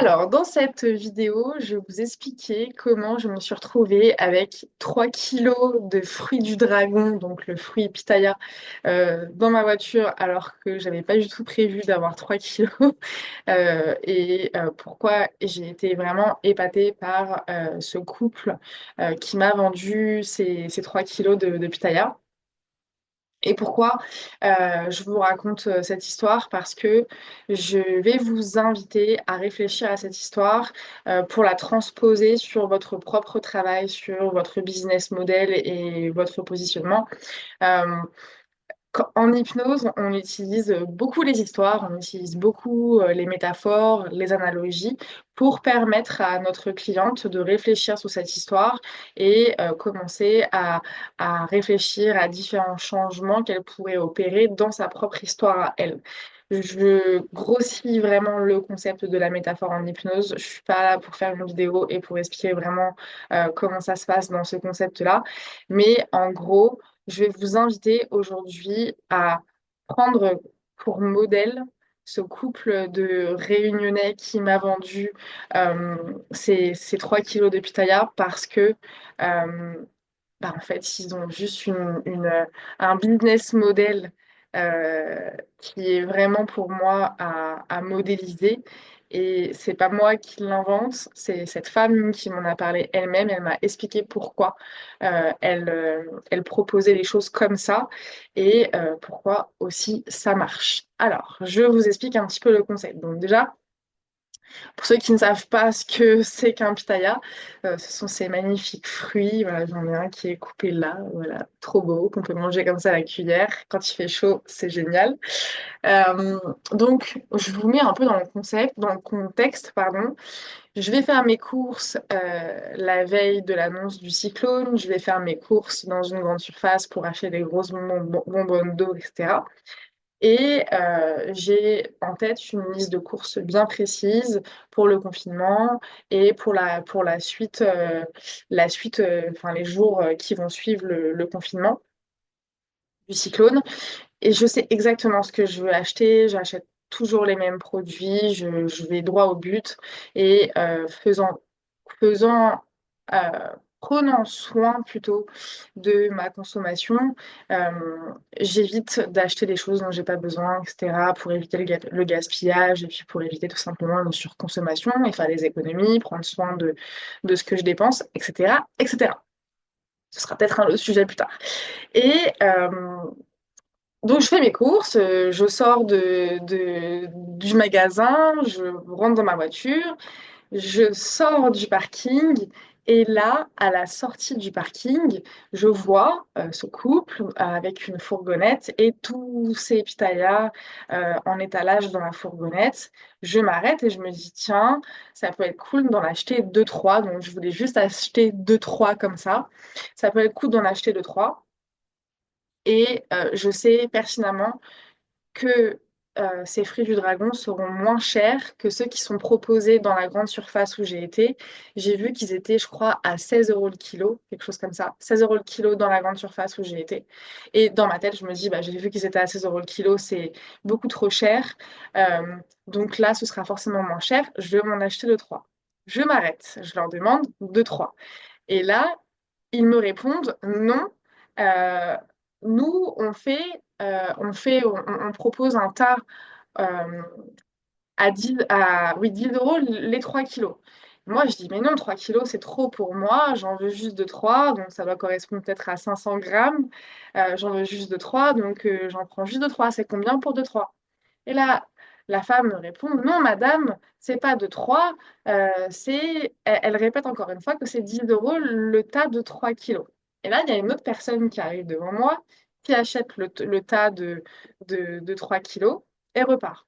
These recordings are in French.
Alors, dans cette vidéo, je vais vous expliquer comment je me suis retrouvée avec 3 kilos de fruits du dragon, donc le fruit pitaya, dans ma voiture, alors que j'avais pas du tout prévu d'avoir 3 kilos. Pourquoi j'ai été vraiment épatée par ce couple qui m'a vendu ces 3 kilos de pitaya. Et pourquoi je vous raconte cette histoire? Parce que je vais vous inviter à réfléchir à cette histoire pour la transposer sur votre propre travail, sur votre business model et votre positionnement. Euh, En hypnose, on utilise beaucoup les histoires, on utilise beaucoup les métaphores, les analogies pour permettre à notre cliente de réfléchir sur cette histoire et commencer à réfléchir à différents changements qu'elle pourrait opérer dans sa propre histoire à elle. Je grossis vraiment le concept de la métaphore en hypnose. Je suis pas là pour faire une vidéo et pour expliquer vraiment comment ça se passe dans ce concept-là. Mais en gros, je vais vous inviter aujourd'hui à prendre pour modèle ce couple de Réunionnais qui m'a vendu ces 3 kilos de pitaya parce que euh, en fait, ils ont juste un business model qui est vraiment pour moi à modéliser. Et c'est pas moi qui l'invente, c'est cette femme qui m'en a parlé elle-même. Elle m'a expliqué pourquoi elle proposait les choses comme ça et pourquoi aussi ça marche. Alors, je vous explique un petit peu le concept. Donc déjà, pour ceux qui ne savent pas ce que c'est qu'un pitaya, ce sont ces magnifiques fruits. Voilà, j'en ai un qui est coupé là, voilà, trop beau, qu'on peut manger comme ça à la cuillère. Quand il fait chaud, c'est génial. Euh, donc, je vous mets un peu dans le concept, dans le contexte, pardon. Je vais faire mes courses la veille de l'annonce du cyclone. Je vais faire mes courses dans une grande surface pour acheter des grosses bonbonnes d'eau, etc. Et j'ai en tête une liste de courses bien précise pour le confinement et pour la suite enfin les jours qui vont suivre le confinement du cyclone. Et je sais exactement ce que je veux acheter. J'achète toujours les mêmes produits. Je vais droit au but et faisant, euh, prenant soin plutôt de ma consommation, euh, j'évite d'acheter des choses dont j'ai pas besoin, etc., pour éviter le gaspillage et puis pour éviter tout simplement une surconsommation et faire des économies, prendre soin de ce que je dépense, etc., etc. Ce sera peut-être un autre sujet plus tard. Et donc, je fais mes courses, je sors du magasin, je rentre dans ma voiture, je sors du parking et là, à la sortie du parking, je vois ce couple avec une fourgonnette et tous ces pitayas en étalage dans la fourgonnette. Je m'arrête et je me dis, tiens, ça peut être cool d'en acheter deux, trois. Donc, je voulais juste acheter deux, trois comme ça. Ça peut être cool d'en acheter deux, trois. Et je sais pertinemment que ces fruits du dragon seront moins chers que ceux qui sont proposés dans la grande surface où j'ai été. J'ai vu qu'ils étaient, je crois, à 16 euros le kilo, quelque chose comme ça. 16 euros le kilo dans la grande surface où j'ai été. Et dans ma tête, je me dis, bah, j'ai vu qu'ils étaient à 16 euros le kilo, c'est beaucoup trop cher. Euh, donc là, ce sera forcément moins cher. Je vais m'en acheter deux, trois. Je m'arrête. Je leur demande deux, trois. Et là, ils me répondent non. euh, Nous, on propose un tas euh, oui, 10 euros les 3 kilos. Moi, je dis, mais non, 3 kilos, c'est trop pour moi. J'en veux juste de 3, donc ça va correspondre peut-être à 500 grammes. J'en veux juste de 3, donc j'en prends juste de 3. C'est combien pour de 3? Et là, la femme me répond, non, madame, c'est pas de 3. Elle répète encore une fois que c'est 10 euros le tas de 3 kilos. Et là, il y a une autre personne qui arrive devant moi, qui achète le tas de 3 kilos et repart.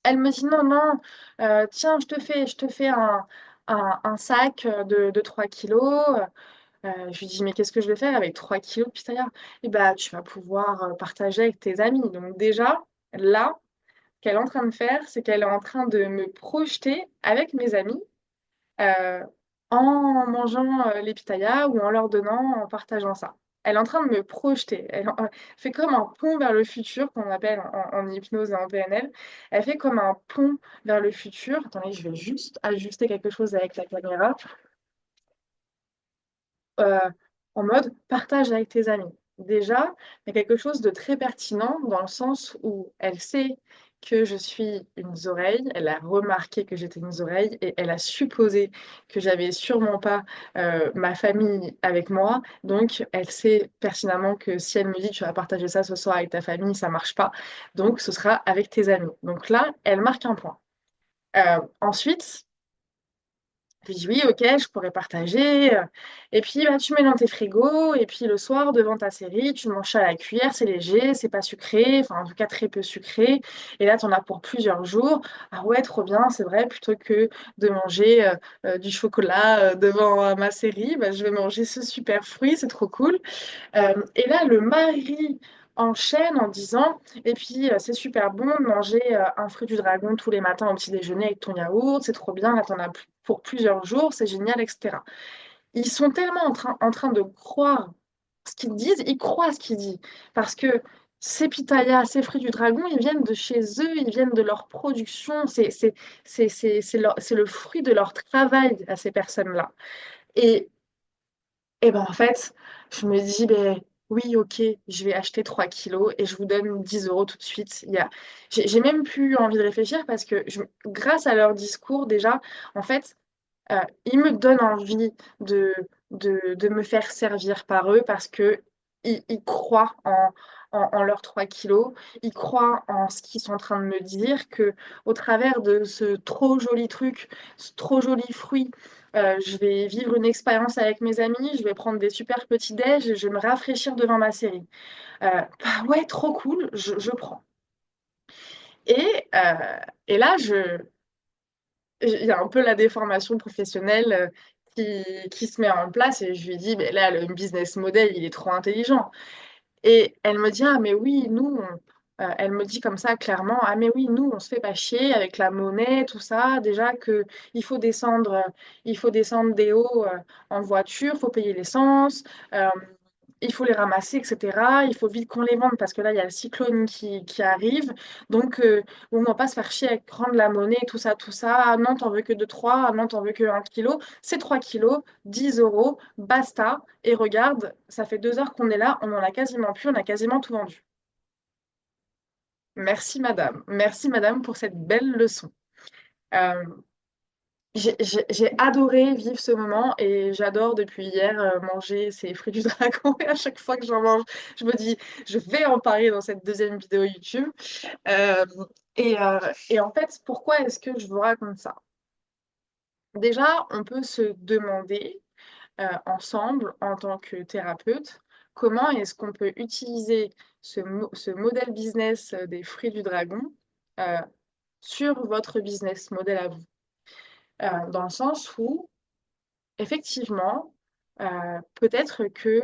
Elle me dit, non, non, tiens, je te fais un sac de 3 kilos. Je lui dis, mais qu'est-ce que je vais faire avec 3 kilos de pitaya? Et bah, tu vas pouvoir partager avec tes amis. Donc déjà, là, qu'elle est en train de faire, c'est qu'elle est en train de me projeter avec mes amis euh, en mangeant les pitayas ou en leur donnant, en partageant ça. elle est en train de me projeter. Elle fait comme un pont vers le futur, qu'on appelle en hypnose et en PNL. Elle fait comme un pont vers le futur. Attendez, je vais juste ajuster quelque chose avec la caméra. euh, En mode partage avec tes amis. Déjà, il y a quelque chose de très pertinent dans le sens où elle sait que je suis une oreille, elle a remarqué que j'étais une oreille et elle a supposé que j'avais sûrement pas ma famille avec moi. Donc, elle sait pertinemment que si elle me dit tu vas partager ça ce soir avec ta famille, ça marche pas. Donc, ce sera avec tes amis. Donc là, elle marque un point. Ensuite, je lui dis oui, ok, je pourrais partager. Et puis, bah, tu mets dans tes frigos. Et puis, le soir, devant ta série, tu manges ça à la cuillère. C'est léger, c'est pas sucré. Enfin, en tout cas, très peu sucré. Et là, tu en as pour plusieurs jours. Ah ouais, trop bien, c'est vrai. Plutôt que de manger du chocolat devant ma série, bah, je vais manger ce super fruit. C'est trop cool. Et là, le mari enchaîne en disant, et puis c'est super bon de manger un fruit du dragon tous les matins au petit déjeuner avec ton yaourt, c'est trop bien, là t'en as pour plusieurs jours, c'est génial, etc. Ils sont tellement en train de croire ce qu'ils disent, ils croient ce qu'ils disent, parce que ces pitayas, ces fruits du dragon, ils viennent de chez eux, ils viennent de leur production, c'est le fruit de leur travail à ces personnes-là. Et et ben en fait, je me dis, ben oui, ok, je vais acheter 3 kilos et je vous donne 10 euros tout de suite. J'ai même plus envie de réfléchir parce que grâce à leur discours, déjà, en fait, ils me donnent envie de me faire servir par eux parce que ils croient en leurs 3 kilos, ils croient en ce qu'ils sont en train de me dire, que au travers de ce trop joli truc, ce trop joli fruit, je vais vivre une expérience avec mes amis, je vais prendre des super petits déj, et je vais me rafraîchir devant ma série. Bah ouais, trop cool, je prends. Et, euh, et là, il y a un peu la déformation professionnelle qui se met en place et je lui dis, mais là, le business model, il est trop intelligent. Et elle me dit, ah, mais oui, elle me dit comme ça clairement, ah, mais oui, nous, on se fait pas chier avec la monnaie, tout ça. Déjà que il faut descendre des hauts en voiture, il faut payer l'essence, euh, il faut les ramasser, etc. Il faut vite qu'on les vende parce que là, il y a le cyclone qui arrive. Donc, on ne va pas se faire chier avec rendre la monnaie, tout ça, tout ça. Ah non, t'en veux que de 3, ah non, t'en veux que 1 kilo. C'est 3 kilos, 10 euros, basta. Et regarde, ça fait 2 heures qu'on est là, on en a quasiment plus, on a quasiment tout vendu. Merci madame pour cette belle leçon. Euh, j'ai adoré vivre ce moment et j'adore depuis hier manger ces fruits du dragon. Et à chaque fois que j'en mange, je me dis, je vais en parler dans cette deuxième vidéo YouTube. Euh, et en fait, pourquoi est-ce que je vous raconte ça? Déjà, on peut se demander ensemble, en tant que thérapeute, comment est-ce qu'on peut utiliser ce modèle business des fruits du dragon euh, sur votre business model à vous. Dans le sens où, effectivement, peut-être que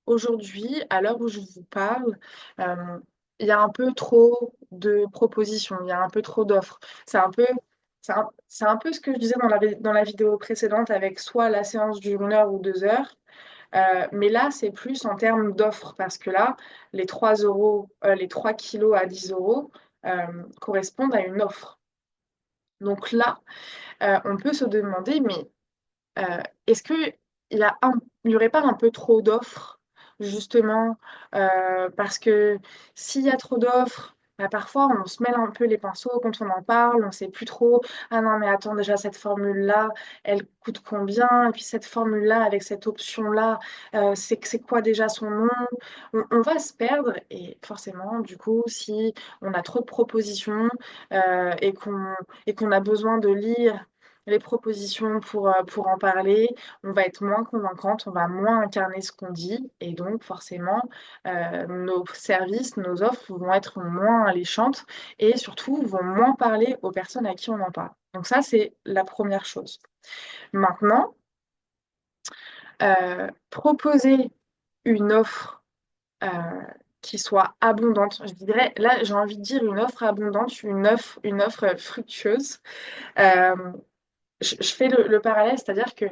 aujourd'hui, à l'heure où je vous parle, euh, il y a un peu trop de propositions, il y a un peu trop d'offres. C'est un peu ce que je disais dans la vidéo précédente avec soit la séance d'une heure ou 2 heures. Mais là, c'est plus en termes d'offres parce que là, les 3 euros, les 3 kilos à 10 euros correspondent à une offre. Donc là, on peut se demander, mais est-ce qu'il il y aurait pas un peu trop d'offres, justement, parce que s'il y a trop d'offres, bah, parfois on se mêle un peu les pinceaux quand on en parle, on ne sait plus trop, ah non mais attends, déjà cette formule-là, elle coûte combien? Et puis cette formule-là, avec cette option-là, c'est quoi déjà son nom? On va se perdre et forcément, du coup, si on a trop de propositions et qu'on a besoin de lire les propositions pour en parler, on va être moins convaincante, on va moins incarner ce qu'on dit, et donc forcément, nos services, nos offres vont être moins alléchantes et surtout vont moins parler aux personnes à qui on en parle. Donc ça, c'est la première chose. Maintenant, proposer une offre euh, qui soit abondante, je dirais, là, j'ai envie de dire une offre abondante, une offre fructueuse. Euh, je fais le parallèle, c'est-à-dire que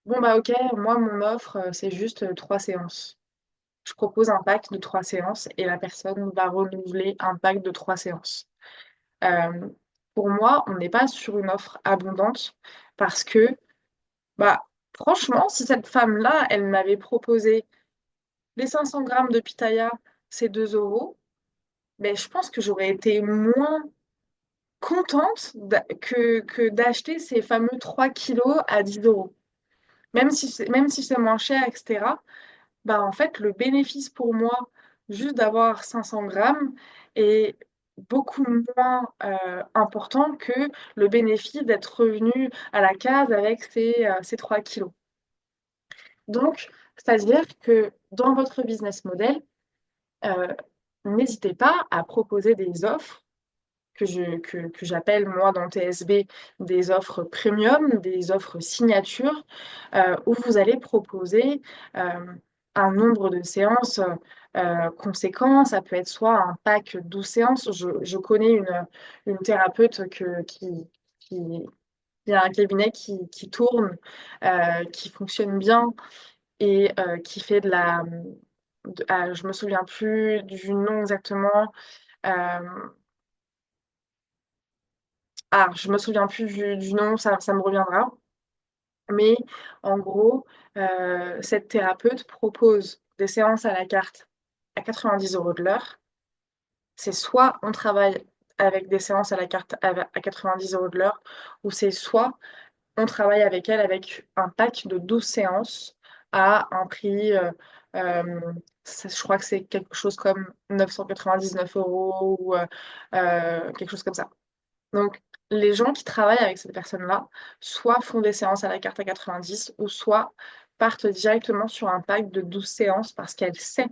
bon, bah ok, moi, mon offre, c'est juste 3 séances. je propose un pack de 3 séances et la personne va renouveler un pack de 3 séances. Euh, pour moi, on n'est pas sur une offre abondante parce que, bah, franchement, si cette femme-là, elle m'avait proposé les 500 grammes de pitaya, c'est 2 euros, ben, je pense que j'aurais été moins contente que d'acheter ces fameux 3 kilos à 10 euros. Même si c'est moins cher, etc., bah, en fait, le bénéfice pour moi, juste d'avoir 500 grammes, est beaucoup moins important que le bénéfice d'être revenu à la case avec ces 3 kilos. Donc, c'est-à-dire que dans votre business model, euh, n'hésitez pas à proposer des offres que j'appelle moi dans TSB des offres premium, des offres signature, où vous allez proposer euh, un nombre de séances conséquent. Ça peut être soit un pack 12 séances. Je connais une thérapeute qui a un cabinet qui tourne, qui fonctionne bien et qui fait je me souviens plus du nom exactement. euh, je me souviens plus du nom, ça me reviendra. Mais en gros, cette thérapeute propose des séances à la carte à 90 euros de l'heure. C'est soit on travaille avec des séances à la carte à 90 euros de l'heure, ou c'est soit on travaille avec elle avec un pack de 12 séances à un prix, euh, je crois que c'est quelque chose comme 999 euros ou quelque chose comme ça. Donc, les gens qui travaillent avec cette personne-là, soit font des séances à la carte à 90, ou soit partent directement sur un pack de 12 séances parce qu'elle sait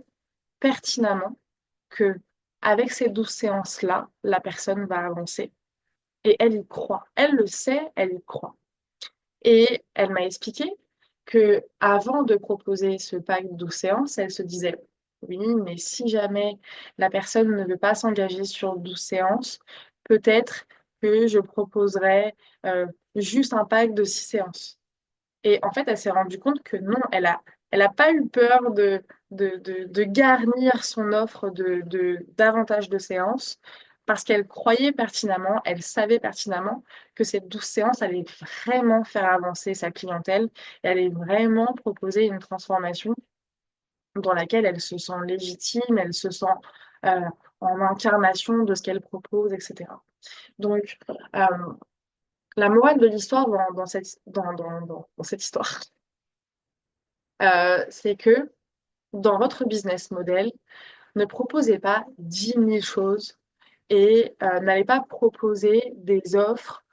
pertinemment que avec ces 12 séances-là, la personne va avancer. Et elle y croit. Elle le sait, elle y croit. Et elle m'a expliqué que avant de proposer ce pack de 12 séances, elle se disait, oui, mais si jamais la personne ne veut pas s'engager sur 12 séances, peut-être que je proposerai juste un pack de 6 séances. Et en fait, elle s'est rendue compte que non, elle a pas eu peur de garnir son offre davantage de séances parce qu'elle croyait pertinemment, elle savait pertinemment que ces 12 séances allaient vraiment faire avancer sa clientèle et allaient vraiment proposer une transformation dans laquelle elle se sent légitime, elle se sent euh, en incarnation de ce qu'elle propose, etc. Donc, euh, la morale de l'histoire dans cette histoire, c'est que dans votre business model, ne proposez pas 10 000 choses et n'allez pas proposer des offres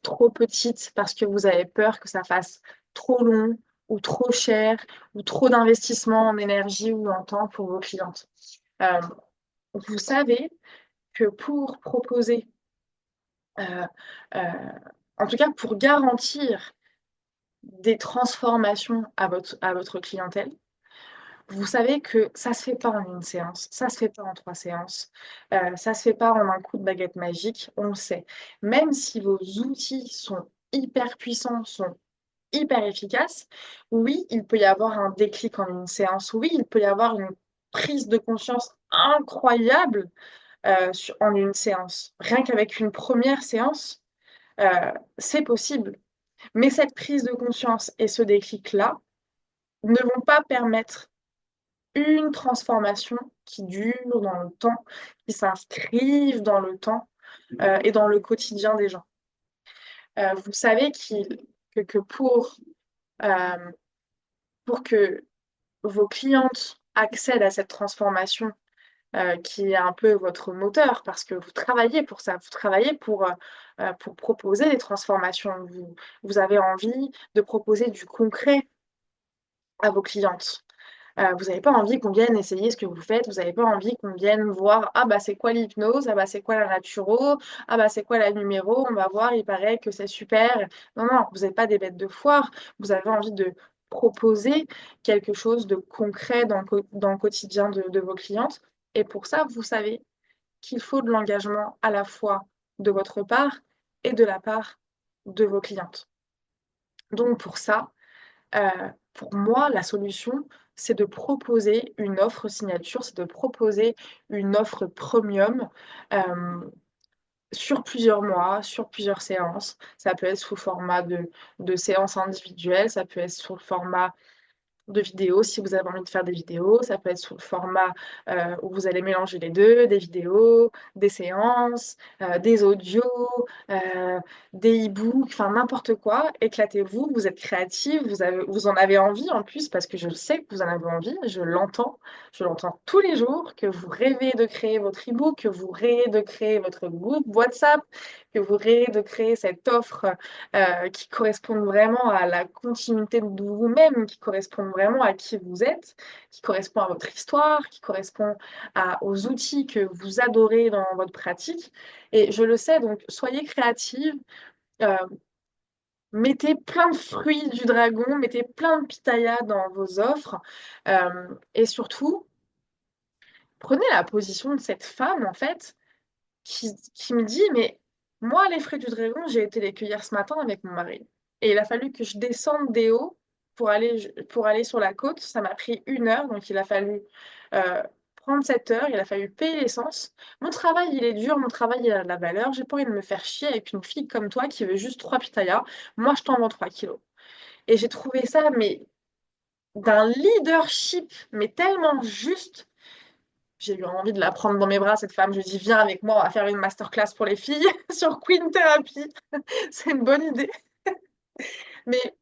trop petites parce que vous avez peur que ça fasse trop long ou trop cher ou trop d'investissement en énergie ou en temps pour vos clientes. Euh, vous savez que pour proposer, euh, euh, en tout cas pour garantir des transformations à votre clientèle, vous savez que ça se fait pas en une séance, ça se fait pas en 3 séances, ça se fait pas en un coup de baguette magique, on le sait. Même si vos outils sont hyper puissants, sont hyper efficaces, oui, il peut y avoir un déclic en une séance, oui, il peut y avoir une prise de conscience incroyable en une séance. Rien qu'avec une première séance, c'est possible. Mais cette prise de conscience et ce déclic-là ne vont pas permettre une transformation qui dure dans le temps, qui s'inscrive dans le temps et dans le quotidien des gens. Vous savez que pour que vos clientes accèdent à cette transformation qui est un peu votre moteur, parce que vous travaillez pour ça, vous travaillez pour proposer des transformations. Vous avez envie de proposer du concret à vos clientes. Vous n'avez pas envie qu'on vienne essayer ce que vous faites, vous n'avez pas envie qu'on vienne voir, ah bah c'est quoi l'hypnose, ah bah c'est quoi la naturo, ah bah c'est quoi la numéro, on va voir, il paraît que c'est super. Non, non, vous n'êtes pas des bêtes de foire, vous avez envie de proposer quelque chose de concret dans le quotidien de vos clientes. Et pour ça, vous savez qu'il faut de l'engagement à la fois de votre part et de la part de vos clientes. Donc pour ça, pour moi, la solution, c'est de proposer une offre signature, c'est de proposer une offre premium sur plusieurs mois, sur plusieurs séances. Ça peut être sous format de séances individuelles, ça peut être sous le format de vidéos si vous avez envie de faire des vidéos. Ça peut être sous le format où vous allez mélanger les deux, des vidéos, des séances, des audios, euh, des e-books, enfin n'importe quoi. Éclatez-vous, vous êtes créatif, vous en avez envie en plus parce que je sais que vous en avez envie, je l'entends tous les jours, que vous rêvez de créer votre e-book, que vous rêvez de créer votre groupe WhatsApp, que vous rêvez de créer cette offre qui correspondent vraiment à la continuité de vous-même, qui correspondent vraiment à qui vous êtes, qui correspond à votre histoire, qui correspond aux outils que vous adorez dans votre pratique. Et je le sais, donc soyez créative, euh, mettez plein de fruits du dragon, mettez plein de pitaya dans vos offres, et surtout, prenez la position de cette femme, en fait, qui me dit, mais moi, les fruits du dragon, j'ai été les cueillir ce matin avec mon mari. Et il a fallu que je descende des hauts pour aller sur la côte. Ça m'a pris 1 heure, donc il a fallu euh, prendre cette heure, il a fallu payer l'essence. Mon travail, il est dur, mon travail, il a de la valeur. J'ai pas envie de me faire chier avec une fille comme toi qui veut juste 3 pitayas. Moi, je t'en vends 3 kilos. Et j'ai trouvé ça, mais d'un leadership, mais tellement juste. J'ai eu envie de la prendre dans mes bras, cette femme. Je lui ai dit, viens avec moi, on va faire une masterclass pour les filles sur Queen Therapy. C'est une bonne idée. Mais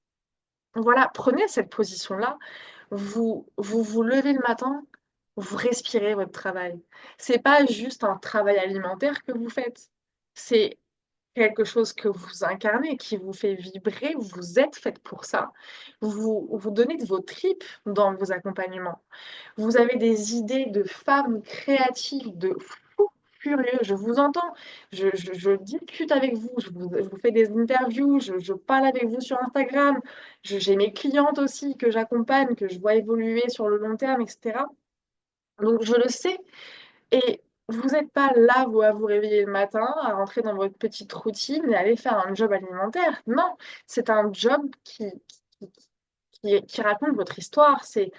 voilà, prenez cette position-là. Vous levez le matin, vous respirez votre travail. C'est pas juste un travail alimentaire que vous faites. C'est quelque chose que vous incarnez, qui vous fait vibrer. Vous êtes faite pour ça. Vous donnez de vos tripes dans vos accompagnements. Vous avez des idées de femmes créatives, de fous furieux. Je vous entends, je discute avec vous, je vous fais des interviews, je parle avec vous sur Instagram. J'ai mes clientes aussi que j'accompagne, que je vois évoluer sur le long terme, etc. Donc je le sais. Et vous n'êtes pas là, vous, à vous réveiller le matin, à rentrer dans votre petite routine et aller faire un job alimentaire. Non, c'est un job qui raconte votre histoire. C'est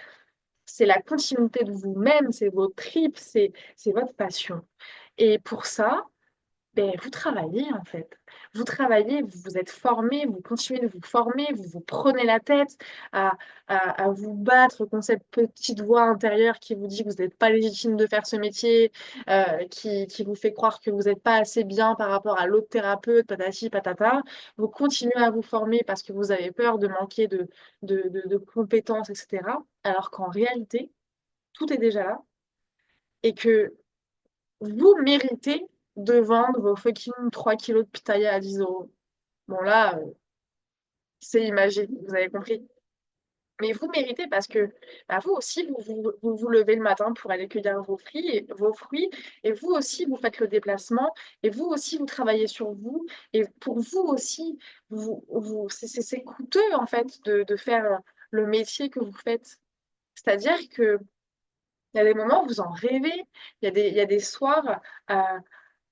la continuité de vous-même, c'est vos tripes, c'est votre passion. Et pour ça, ben, vous travaillez en fait. Vous travaillez, vous vous êtes formé, vous continuez de vous former, vous vous prenez la tête à vous battre contre cette petite voix intérieure qui vous dit que vous n'êtes pas légitime de faire ce métier, qui vous fait croire que vous n'êtes pas assez bien par rapport à l'autre thérapeute, patati patata. Vous continuez à vous former parce que vous avez peur de manquer de compétences, etc. Alors qu'en réalité, tout est déjà là et que vous méritez de vendre vos fucking 3 kilos de pitaya à 10 euros. Bon, là, c'est imagé, vous avez compris. Mais vous méritez parce que bah, vous aussi, vous levez le matin pour aller cueillir vos fruits, et vous aussi, vous faites le déplacement, et vous aussi, vous travaillez sur vous, et pour vous aussi, c'est coûteux, en fait, de faire le métier que vous faites. C'est-à-dire que il y a des moments où vous en rêvez, il y a des soirs, euh,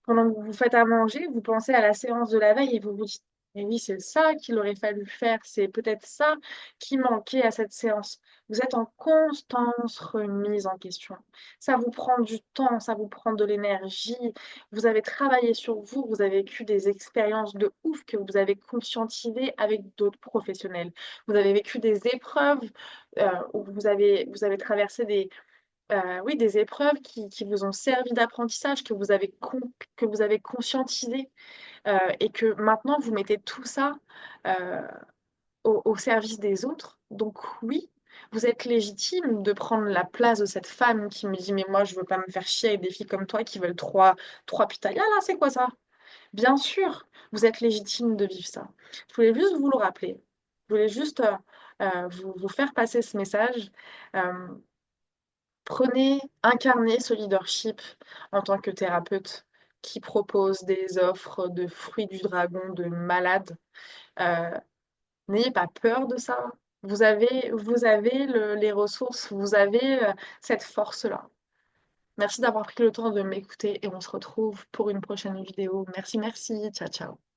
pendant que vous faites à manger, vous pensez à la séance de la veille et vous vous dites, mais oui, c'est ça qu'il aurait fallu faire, c'est peut-être ça qui manquait à cette séance. Vous êtes en constante remise en question. Ça vous prend du temps, ça vous prend de l'énergie. Vous avez travaillé sur vous, vous avez vécu des expériences de ouf que vous avez conscientisées avec d'autres professionnels. Vous avez vécu des épreuves où vous avez traversé oui, des épreuves qui vous ont servi d'apprentissage, que vous avez conscientisé et que maintenant vous mettez tout ça euh, au service des autres. Donc oui, vous êtes légitime de prendre la place de cette femme qui me dit, mais moi je veux pas me faire chier avec des filles comme toi qui veulent trois pitayas, là, c'est quoi ça? Bien sûr, vous êtes légitime de vivre ça. Je voulais juste vous le rappeler. Je voulais juste vous faire passer ce message. Euh, Prenez, incarnez ce leadership en tant que thérapeute qui propose des offres de fruits du dragon de malades. Euh, N'ayez pas peur de ça. Vous avez les ressources, vous avez cette force-là. Merci d'avoir pris le temps de m'écouter et on se retrouve pour une prochaine vidéo. Merci, merci. Ciao, ciao.